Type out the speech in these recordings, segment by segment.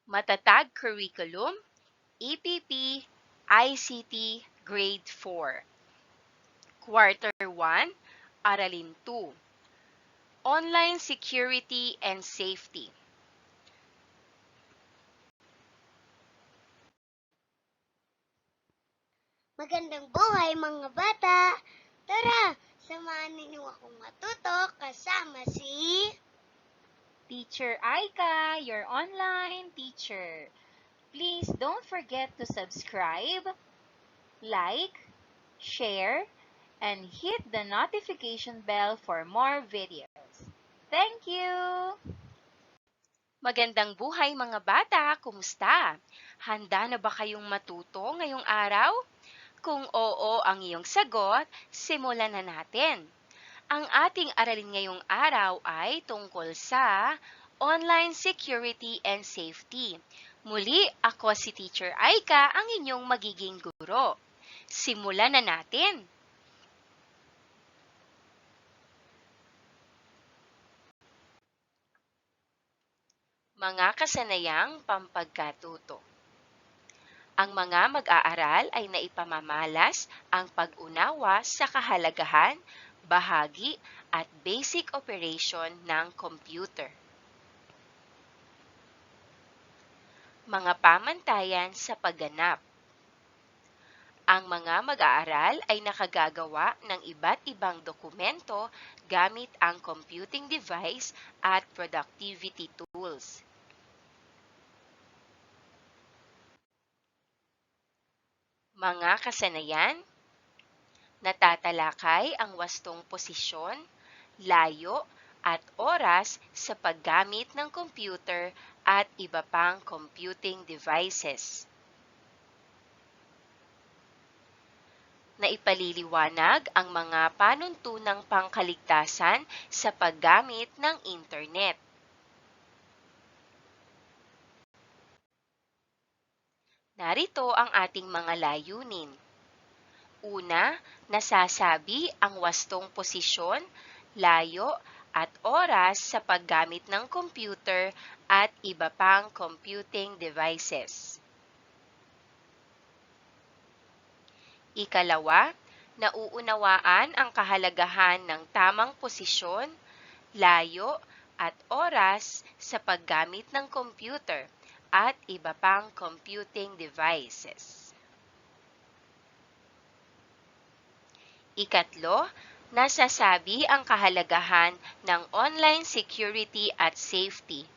Matatag Curriculum, EPP, ICT, Grade 4. Quarter 1, Aralin 2. Online Security and Safety. Magandang buhay mga bata! Tara, samahan ninyo akong matuto kasama si... Teacher Aika, your online teacher. Please don't forget to subscribe, like, share, and hit the notification bell for more videos. Thank you! Magandang buhay mga bata! Kumusta? Handa na ba kayong matuto ngayong araw? Kung oo ang iyong sagot, simulan na natin. Ang ating aralin ngayong araw ay tungkol sa online security and safety. Muli, ako si Teacher Aika, ang inyong magiging guro. Simulan na natin! Mga kasanayang pampagkatuto. Ang mga mag-aaral ay naipamamalas ang pag-unawa sa kahalagahan, bahagi at basic operation ng computer. Mga pamantayan sa pagganap. Ang mga mag-aaral ay nakagagawa ng iba't ibang dokumento gamit ang computing device at productivity tools. Mga kasanayan, natatalakay ang wastong posisyon, layo, at oras sa paggamit ng computer at iba pang computing devices. Naipaliliwanag ang mga panuntunang pangkaligtasan sa paggamit ng internet. Narito ang ating mga layunin. Una, nasasabi ang wastong posisyon, layo, at oras sa paggamit ng computer at iba pang computing devices. Ikalawa, nauunawaan ang kahalagahan ng tamang posisyon, layo, at oras sa paggamit ng computer at iba pang computing devices. Ikatlo, nasasabi ang kahalagahan ng online security at safety.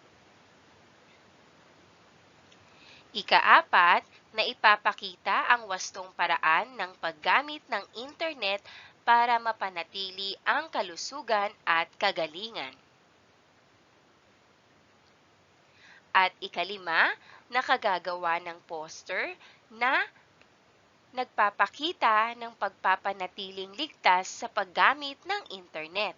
Ikaapat, na ipapakita ang wastong paraan ng paggamit ng internet para mapanatili ang kalusugan at kagalingan. At ikalima, nakagagawa ng poster na nagpapakita ng pagpapanatiling ligtas sa paggamit ng internet.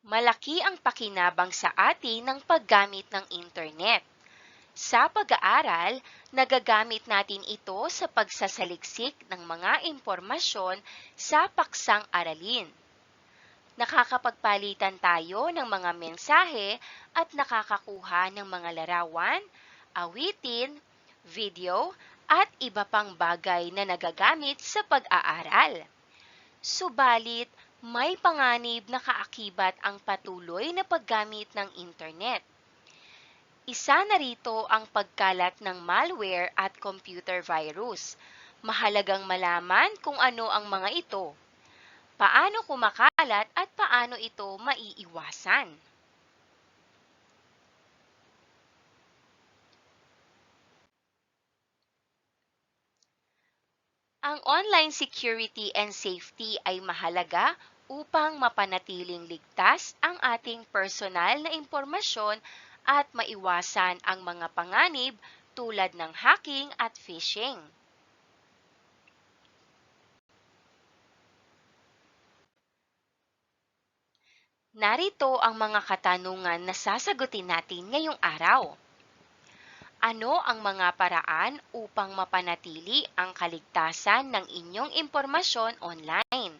Malaki ang pakinabang sa atin ng paggamit ng internet. Sa pag-aaral, nagagamit natin ito sa pagsasaliksik ng mga impormasyon sa paksang aralin. Nakakapagpalitan tayo ng mga mensahe at nakakakuha ng mga larawan, awitin, video, at iba pang bagay na nagagamit sa pag-aaral. Subalit, may panganib na kaakibat ang patuloy na paggamit ng internet. Isa na rito ang pagkalat ng malware at computer virus. Mahalagang malaman kung ano ang mga ito, paano kumakalat at paano ito maiiwasan. Ang online security and safety ay mahalaga upang mapanatiling ligtas ang ating personal na impormasyon at maiwasan ang mga panganib tulad ng hacking at phishing. Narito ang mga katanungan na sasagutin natin ngayong araw. Ano ang mga paraan upang mapanatili ang kaligtasan ng inyong impormasyon online?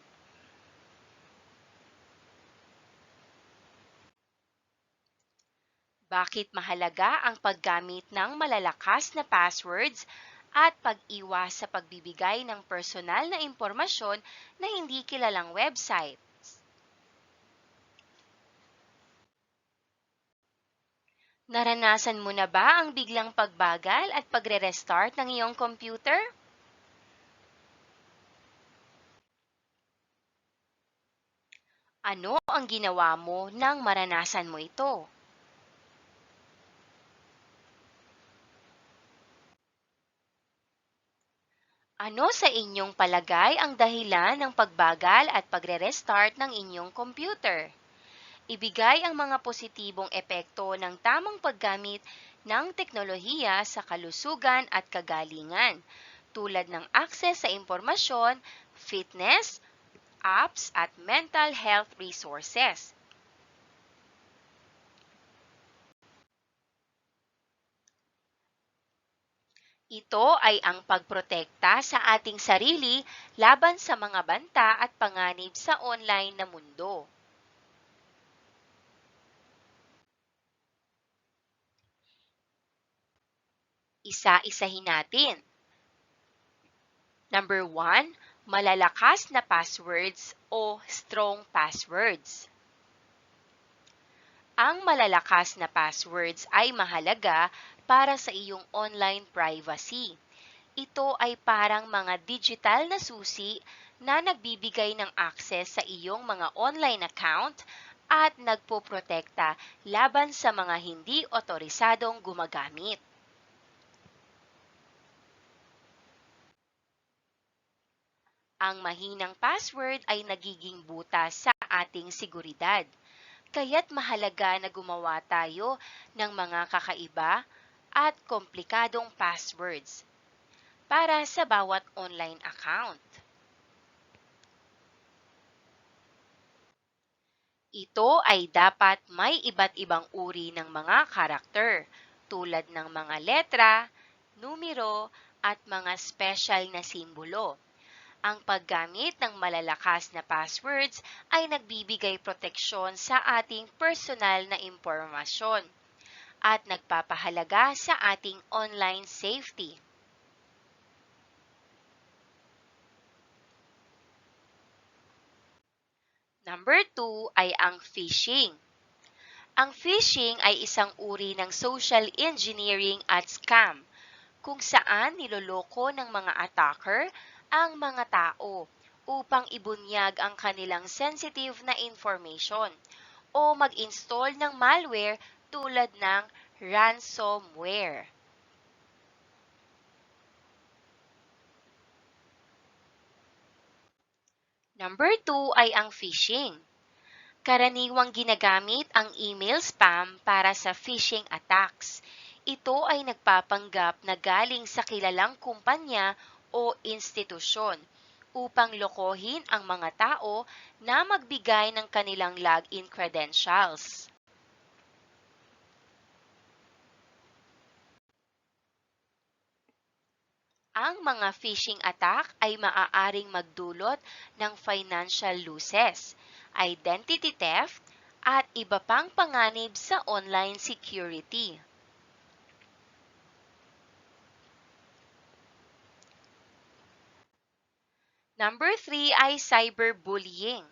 Bakit mahalaga ang paggamit ng malalakas na passwords at pag-iwas sa pagbibigay ng personal na impormasyon na hindi kilalang website? Naranasan mo na ba ang biglang pagbagal at pagre-restart ng iyong computer? Ano ang ginawa mo nang maranasan mo ito? Ano sa inyong palagay ang dahilan ng pagbagal at pagre-restart ng inyong computer? Ibigay ang mga positibong epekto ng tamang paggamit ng teknolohiya sa kalusugan at kagalingan, tulad ng access sa impormasyon, fitness, apps at mental health resources. Ito ay ang pagprotekta sa ating sarili laban sa mga banta at panganib sa online na mundo. Isa-isahin natin. Number 1, malalakas na passwords o strong passwords. Ang malalakas na passwords ay mahalaga para sa iyong online privacy. Ito ay parang mga digital na susi na nagbibigay ng access sa iyong mga online account at nagpoprotekta laban sa mga hindi otorisadong gumagamit. Ang mahinang password ay nagiging butas sa ating seguridad. Kaya't mahalaga na gumawa tayo ng mga kakaiba at komplikadong passwords para sa bawat online account. Ito ay dapat may iba't ibang uri ng mga karakter tulad ng mga letra, numero at mga special na simbolo. Ang paggamit ng malalakas na passwords ay nagbibigay proteksyon sa ating personal na impormasyon at nagpapahalaga sa ating online safety. Number 2 ay ang phishing. Ang phishing ay isang uri ng social engineering at scam kung saan niloloko ng mga attacker ang mga tao upang ibunyag ang kanilang sensitive na information o mag-install ng malware tulad ng ransomware. Number 2 ay ang phishing. Karaniwang ginagamit ang email spam para sa phishing attacks. Ito ay nagpapanggap na galing sa kilalang kumpanya o institusyon upang lokohin ang mga tao na magbigay ng kanilang login credentials. Ang mga phishing attack ay maaaring magdulot ng financial losses, identity theft, at iba pang panganib sa online security. Number 3 ay cyberbullying.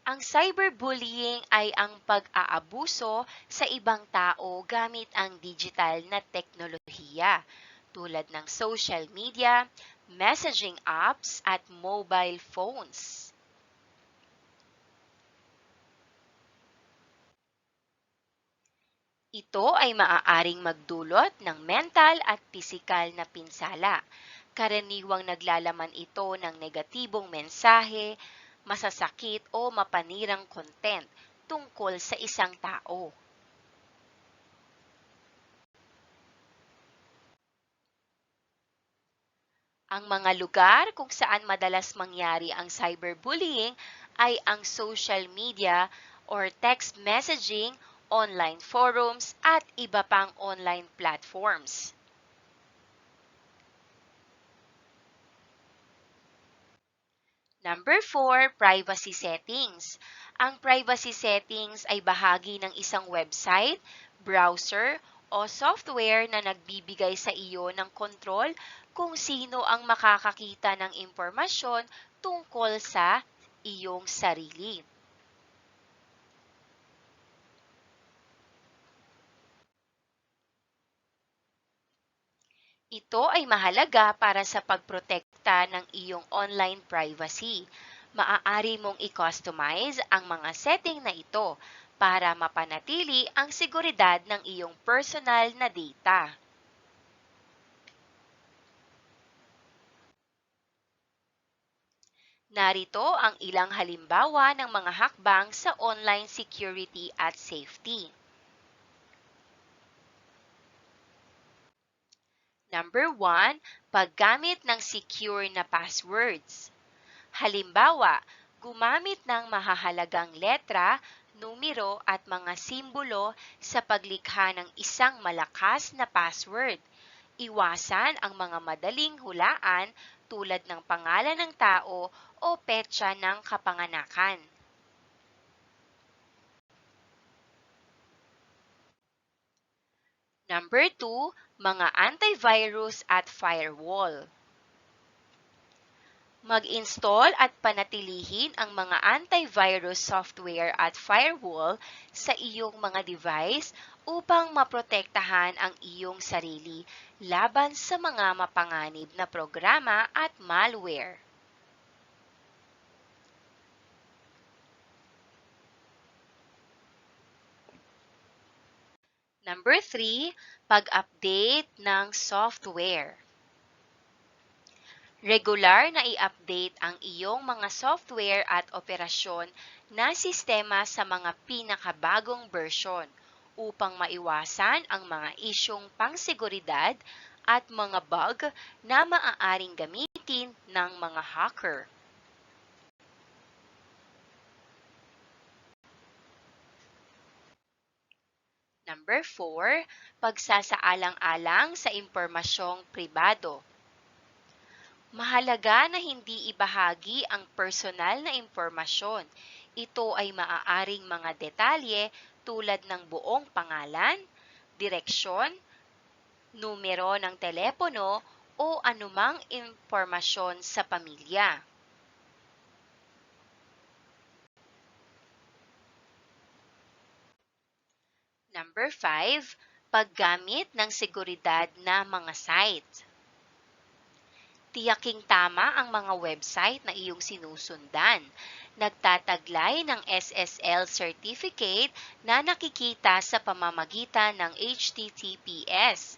Ang cyberbullying ay ang pag-aabuso sa ibang tao gamit ang digital na teknolohiya tulad ng social media, messaging apps at mobile phones. Ito ay maaaring magdulot ng mental at pisikal na pinsala. Karaniwang naglalaman ito ng negatibong mensahe, masasakit o mapanirang content tungkol sa isang tao. Ang mga lugar kung saan madalas mangyari ang cyberbullying ay ang social media or text messaging, online forums at iba pang online platforms. Number 4, privacy settings. Ang privacy settings ay bahagi ng isang website, browser o software na nagbibigay sa iyo ng kontrol kung sino ang makakakita ng impormasyon tungkol sa iyong sarili. Ito ay mahalaga para sa pagprotekta ng iyong online privacy. Maaari mong i-customize ang mga setting na ito para mapanatili ang seguridad ng iyong personal na data. Narito ang ilang halimbawa ng mga hakbang sa online security at safety. Number 1, paggamit ng secure na passwords. Halimbawa, gumamit ng mahahalagang letra, numero at mga simbolo sa paglikha ng isang malakas na password. Iwasan ang mga madaling hulaan tulad ng pangalan ng tao o petsa ng kapanganakan. Number 2, mga antivirus at firewall. Mag-install at panatilihin ang mga antivirus software at firewall sa iyong mga device upang maprotektahan ang iyong sarili laban sa mga mapanganib na programa at malware. Number 3, pag-update ng software. Regular na i-update ang iyong mga software at operasyon na sistema sa mga pinakabagong bersyon upang maiwasan ang mga isyong pangseguridad at mga bug na maaaring gamitin ng mga hacker. Number 4, pagsasaalang-alang sa impormasyong pribado. Mahalaga na hindi ibahagi ang personal na impormasyon. Ito ay maaaring mga detalye tulad ng buong pangalan, direksyon, numero ng telepono o anumang impormasyon sa pamilya. Number 5, paggamit ng seguridad na mga site. Tiyaking tama ang mga website na iyong sinusundan. Nagtataglay ng SSL certificate na nakikita sa pamamagitan ng HTTPS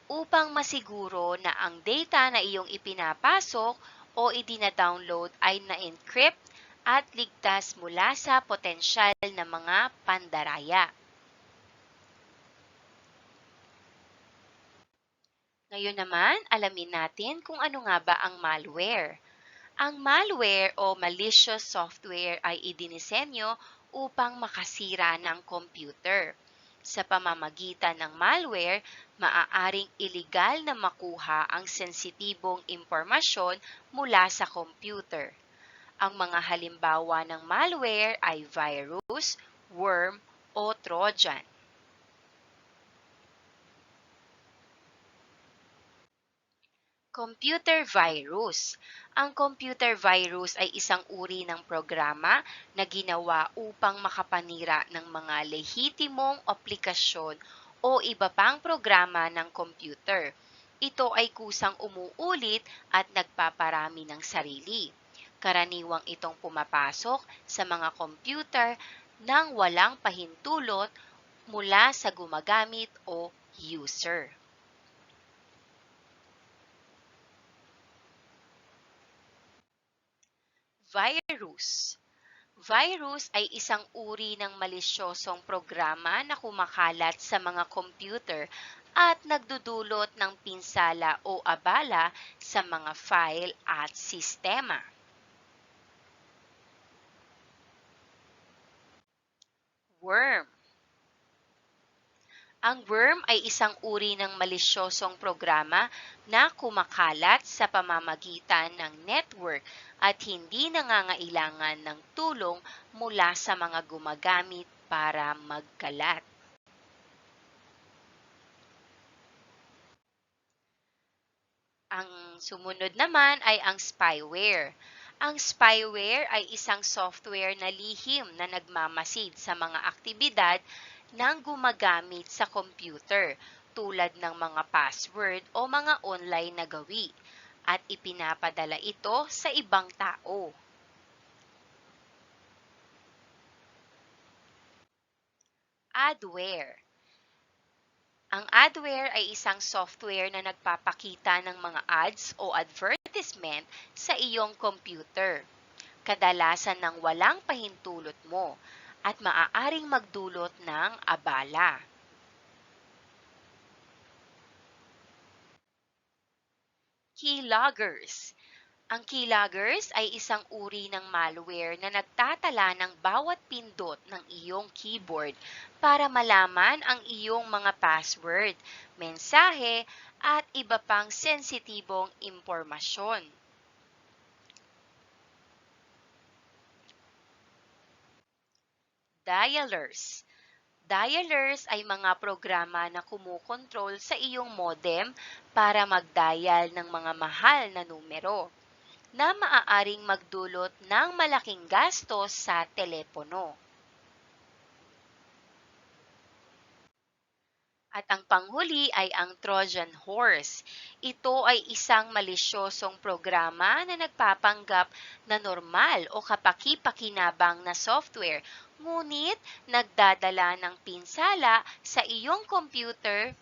upang masiguro na ang data na iyong ipinapasok o idina-download ay na-encrypt at ligtas mula sa potensyal na mga pandaraya. Ngayon naman, alamin natin kung ano nga ba ang malware. Ang malware o malicious software ay idinisenyo upang makasira ng computer. Sa pamamagitan ng malware, maaaring iligal na makuha ang sensitibong impormasyon mula sa computer. Ang mga halimbawa ng malware ay virus, worm o trojan. Computer virus. Ang computer virus ay isang uri ng programa na ginawa upang makapanira ng mga lehitimong aplikasyon o iba pang programa ng computer. Ito ay kusang umuulit at nagpaparami ng sarili. Karaniwang itong pumapasok sa mga computer nang walang pahintulot mula sa gumagamit o user. Virus. Virus ay isang uri ng malisyosong programa na kumakalat sa mga computer at nagdudulot ng pinsala o abala sa mga file at sistema. Worm. Ang worm ay isang uri ng malisyosong programa na kumakalat sa pamamagitan ng network at hindi nangangailangan ng tulong mula sa mga gumagamit para magkalat. Ang sumunod naman ay ang spyware. Ang spyware ay isang software na lihim na nagmamasid sa mga aktibidad ng gumagamit sa computer tulad ng mga password o mga online na gawi at ipinapadala ito sa ibang tao. Adware. Ang adware ay isang software na nagpapakita ng mga ads o advertisement sa iyong computer, kadalasan ng walang pahintulot mo, at maaaring magdulot ng abala. Keyloggers. Ang keyloggers ay isang uri ng malware na nagtatala ng bawat pindot ng iyong keyboard para malaman ang iyong mga password, mensahe, at iba pang sensitibong impormasyon. Dialers. Dialers ay mga programa na kumukontrol sa iyong modem para mag-dial ng mga mahal na numero na maaaring magdulot ng malaking gastos sa telepono. At ang panghuli ay ang Trojan Horse. Ito ay isang malisyosong programa na nagpapanggap na normal o kapaki-pakinabang na software, ngunit nagdadala ng pinsala sa iyong computer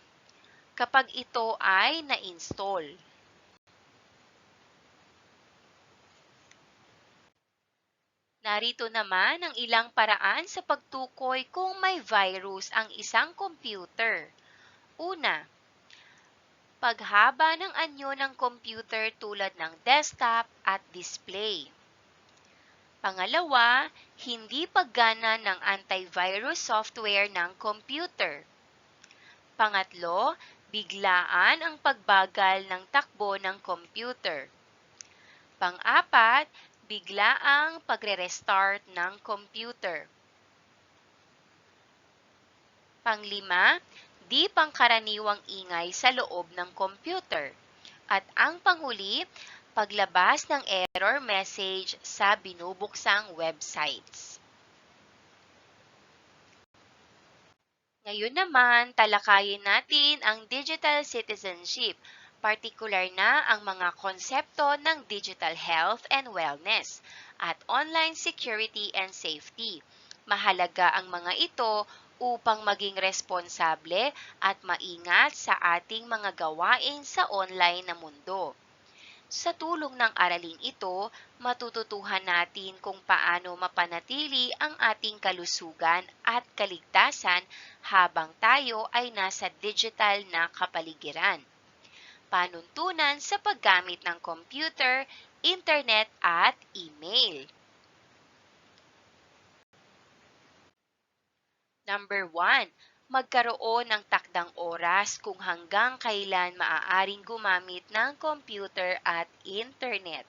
kapag ito ay na-install. Narito naman ang ilang paraan sa pagtukoy kung may virus ang isang computer. Una, paghaba ng anyo ng computer tulad ng desktop at display. Pangalawa, hindi paggana ng antivirus software ng computer. Pangatlo, biglaan ang pagbagal ng takbo ng computer. Pang-apat, biglaang pagre-restart ng computer. Panglima, di pangkaraniwang ingay sa loob ng computer. At ang panghuli, paglabas ng error message sa binubuksang websites. Ngayon naman, talakayin natin ang digital citizenship, partikular na ang mga konsepto ng digital health and wellness at online security and safety. Mahalaga ang mga ito upang maging responsable at maingat sa ating mga gawain sa online na mundo. Sa tulong ng araling ito, matututuhan natin kung paano mapanatili ang ating kalusugan at kaligtasan habang tayo ay nasa digital na kapaligiran. Panuntunan sa paggamit ng computer, internet at email. Number 1, magkaroon ng takdang oras kung hanggang kailan maaaring gumamit ng computer at internet.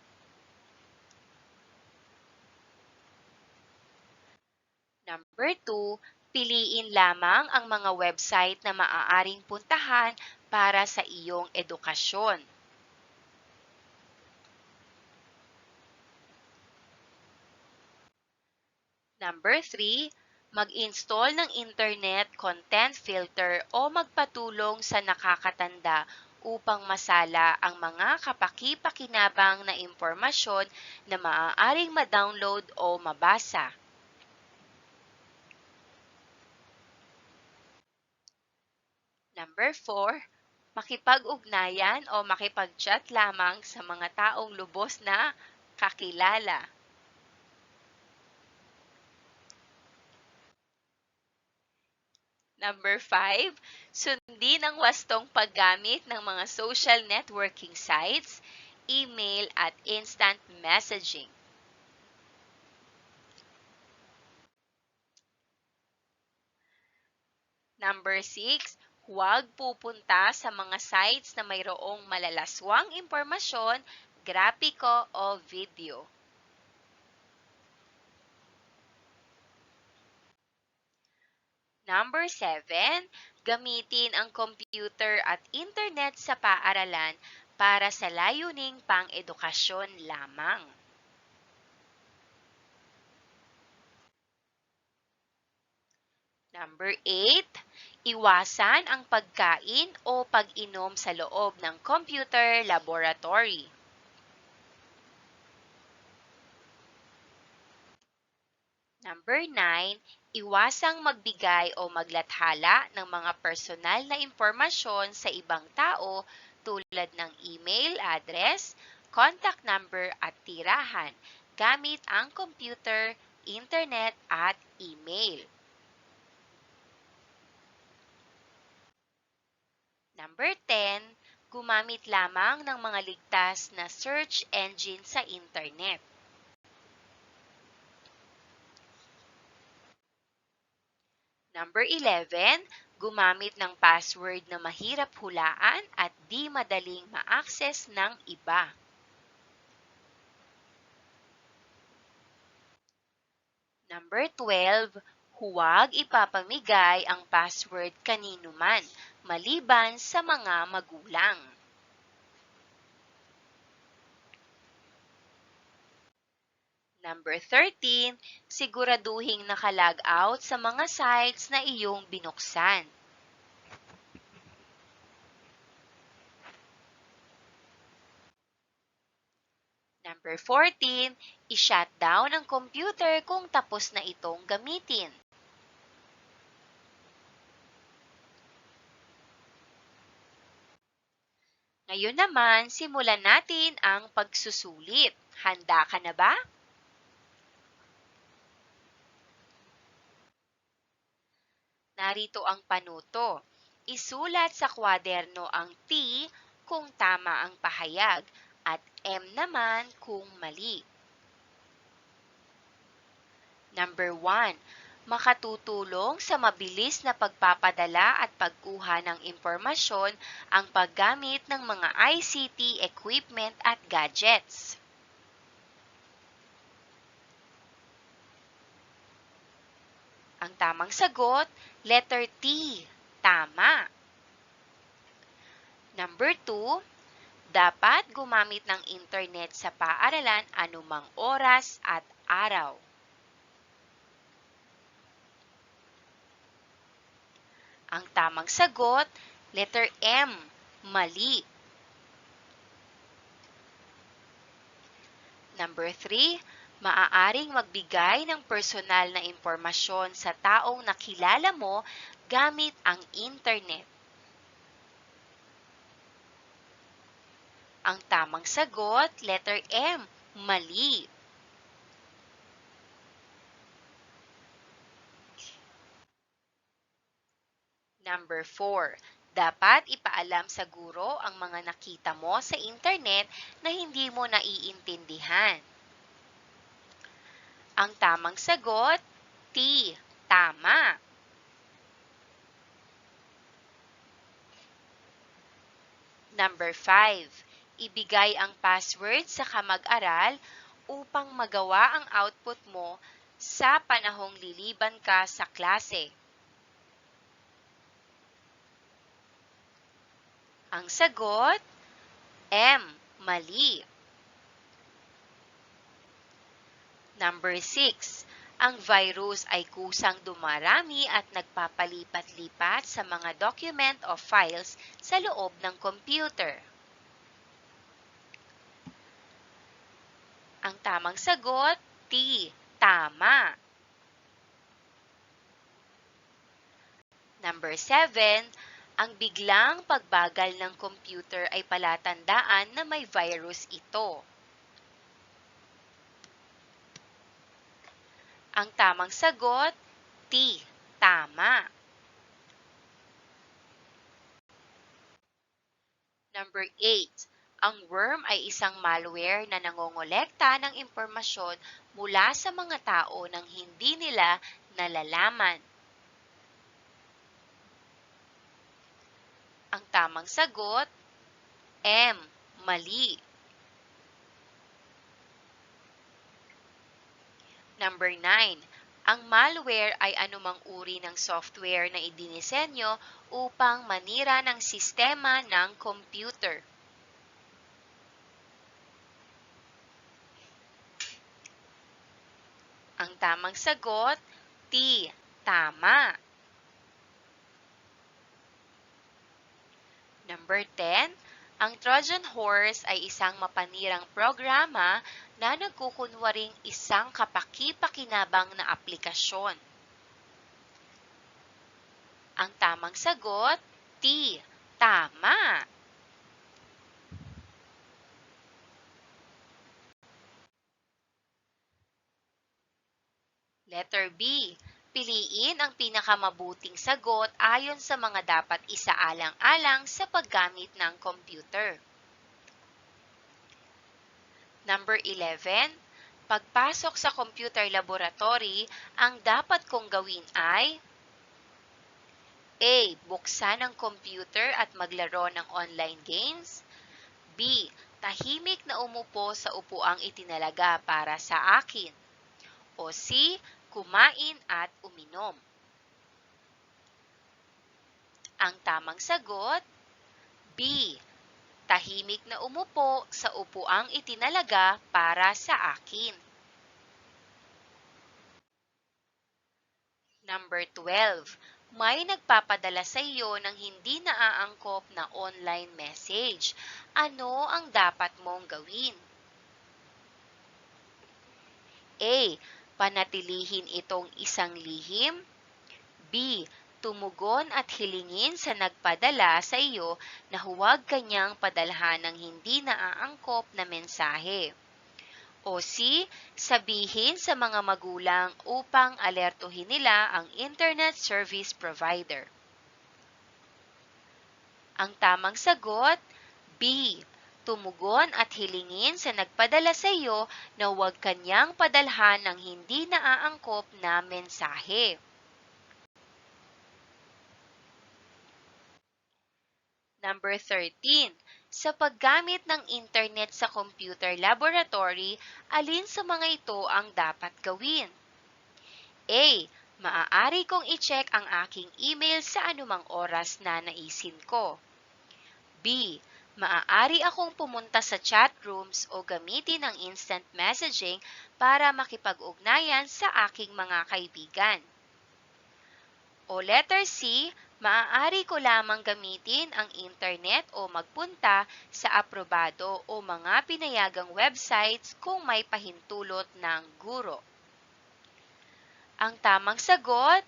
Number 2, piliin lamang ang mga website na maaaring puntahan para sa iyong edukasyon. Number 3, mag-install ng internet content filter o magpatulong sa nakakatanda upang masala ang mga kapaki-pakinabang na impormasyon na maaaring ma-download o mabasa. Number 4, makipag-ugnayan o makipag-chat lamang sa mga taong lubos na kakilala. Number 5, sundin ang wastong paggamit ng mga social networking sites, email at instant messaging. Number 6, huwag pupunta sa mga sites na mayroong malalaswang impormasyon, grapiko o video. Number 7, gamitin ang computer at internet sa paaralan para sa layuning pang-edukasyon lamang. Number 8, iwasan ang pagkain o pag-inom sa loob ng computer laboratory. Number 9, iwasang magbigay o maglathala ng mga personal na impormasyon sa ibang tao tulad ng email address, contact number at tirahan gamit ang computer, internet at email. Number 10, gumamit lamang ng mga ligtas na search engine sa internet. Number 11, gumamit ng password na mahirap hulaan at di madaling ma-access ng iba. Number 12, huwag ipapamigay ang password kanino man, maliban sa mga magulang. Number 13, siguraduhing naka-log out sa mga sites na iyong binuksan. Number 14, i-shutdown ang computer kung tapos na itong gamitin. Ngayon naman, simulan natin ang pagsusulit. Handa ka na ba? Narito ang panuto. Isulat sa kwaderno ang T kung tama ang pahayag at M naman kung mali. Number 1. Makatutulong sa mabilis na pagpapadala at pagkuha ng impormasyon ang paggamit ng mga ICT equipment at gadgets. Ang tamang sagot, letter T. Tama. Number 2. Dapat gumamit ng internet sa paaralan anumang oras at araw. Ang tamang sagot, letter M. Mali. Number 3. Maaaring magbigay ng personal na impormasyon sa taong nakilala mo gamit ang internet. Ang tamang sagot, letter M. Mali. Number 4. Dapat ipaalam sa guro ang mga nakita mo sa internet na hindi mo naiintindihan. Ang tamang sagot, T. Tama. Number 5. Ibigay ang password sa kamag-aral upang magawa ang output mo sa panahong liliban ka sa klase. Ang sagot, M. Mali. Number 6. Ang virus ay kusang dumarami at nagpapalipat-lipat sa mga document o files sa loob ng computer. Ang tamang sagot, T. Tama. Number 7. Ang biglang pagbagal ng computer ay palatandaan na may virus ito. Ang tamang sagot, T. Tama. Number 8. Ang worm ay isang malware na nangongolekta ng impormasyon mula sa mga tao nang hindi nila nalalaman. Ang tamang sagot, M. Mali. Number 9. Ang malware ay anumang uri ng software na idinisenyo upang manira ng sistema ng computer. Ang tamang sagot, T. Tama. Number 10, ang Trojan Horse ay isang mapanirang programa na nagkukunwaring isang kapaki-pakinabang na aplikasyon. Ang tamang sagot, T. Tama. Letter B. Piliin ang pinakamabuting sagot ayon sa mga dapat isaalang-alang sa paggamit ng computer. Number 11. Pagpasok sa computer laboratory, ang dapat kong gawin ay A. Buksan ang computer at maglaro ng online games. B. Tahimik na umupo sa upuang itinalaga para sa akin. O C. Kumain at uminom. Ang tamang sagot, B. Tahimik na umupo sa upuang itinalaga para sa akin. Number 12. May nagpapadala sa iyo ng hindi naaangkop na online message. Ano ang dapat mong gawin? A. Panatilihin itong isang lihim. B. Tumugon at hilingin sa nagpadala sa iyo na huwag kanyang padalhan ng hindi naaangkop na mensahe. O C. Sabihin sa mga magulang upang alertuhin nila ang Internet Service Provider. Ang tamang sagot, B. Tumugon at hilingin sa nagpadala sa iyo na huwag kanyang padalhan ng hindi naaangkop na mensahe. Number 13. Sa paggamit ng internet sa computer laboratory, alin sa mga ito ang dapat gawin? A. Maaari kong i-check ang aking email sa anumang oras na naisin ko. B. Maaari akong pumunta sa chat rooms o gamitin ang instant messaging para makipag-ugnayan sa aking mga kaibigan. O letter C, maaari ko lamang gamitin ang internet o magpunta sa aprobado o mga pinayagang websites kung may pahintulot ng guro. Ang tamang sagot,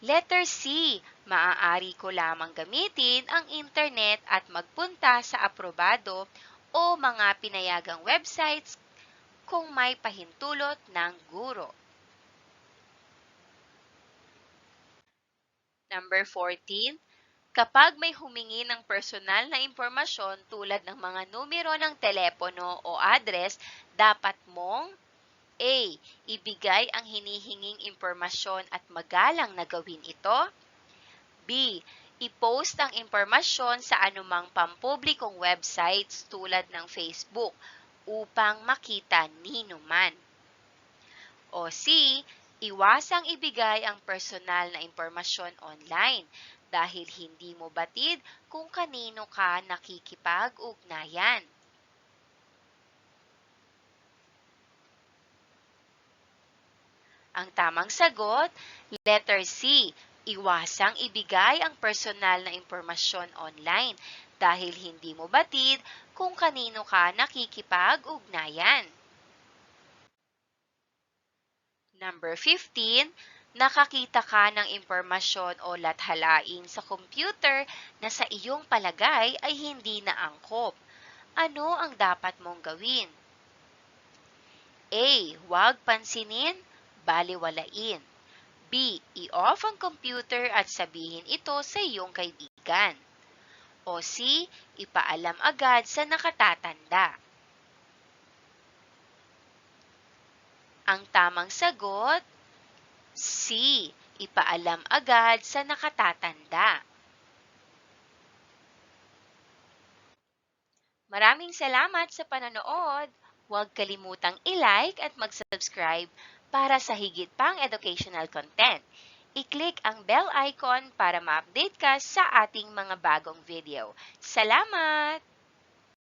letter C, maaari ko lamang gamitin ang internet at magpunta sa aprobado o mga pinayagang websites kung may pahintulot ng guro. Number 14. Kapag may humingi ng personal na impormasyon tulad ng mga numero ng telepono o address, dapat mong A. Ibigay ang hinihinging impormasyon at magalang na gawin ito. B. I-post ang impormasyon sa anumang pampublikong websites tulad ng Facebook upang makita nino man. O C. Iwasang ibigay ang personal na impormasyon online dahil hindi mo batid kung kanino ka nakikipag-ugnayan. Ang tamang sagot, letter C. Iwasang ibigay ang personal na impormasyon online dahil hindi mo batid kung kanino ka nakikipag-ugnayan. Number 15. Nakakita ka ng impormasyon o lathalain sa computer na sa iyong palagay ay hindi naangkop. Ano ang dapat mong gawin? A. Huwag pansinin, balewalain. B. I-off ang computer at sabihin ito sa iyong kaibigan. O C. Ipaalam agad sa nakatatanda. Ang tamang sagot, C. Ipaalam agad sa nakatatanda. Maraming salamat sa panonood. Huwag kalimutang i-like at mag-subscribe para sa higit pang educational content. I-click ang bell icon para ma-update ka sa ating mga bagong video. Salamat!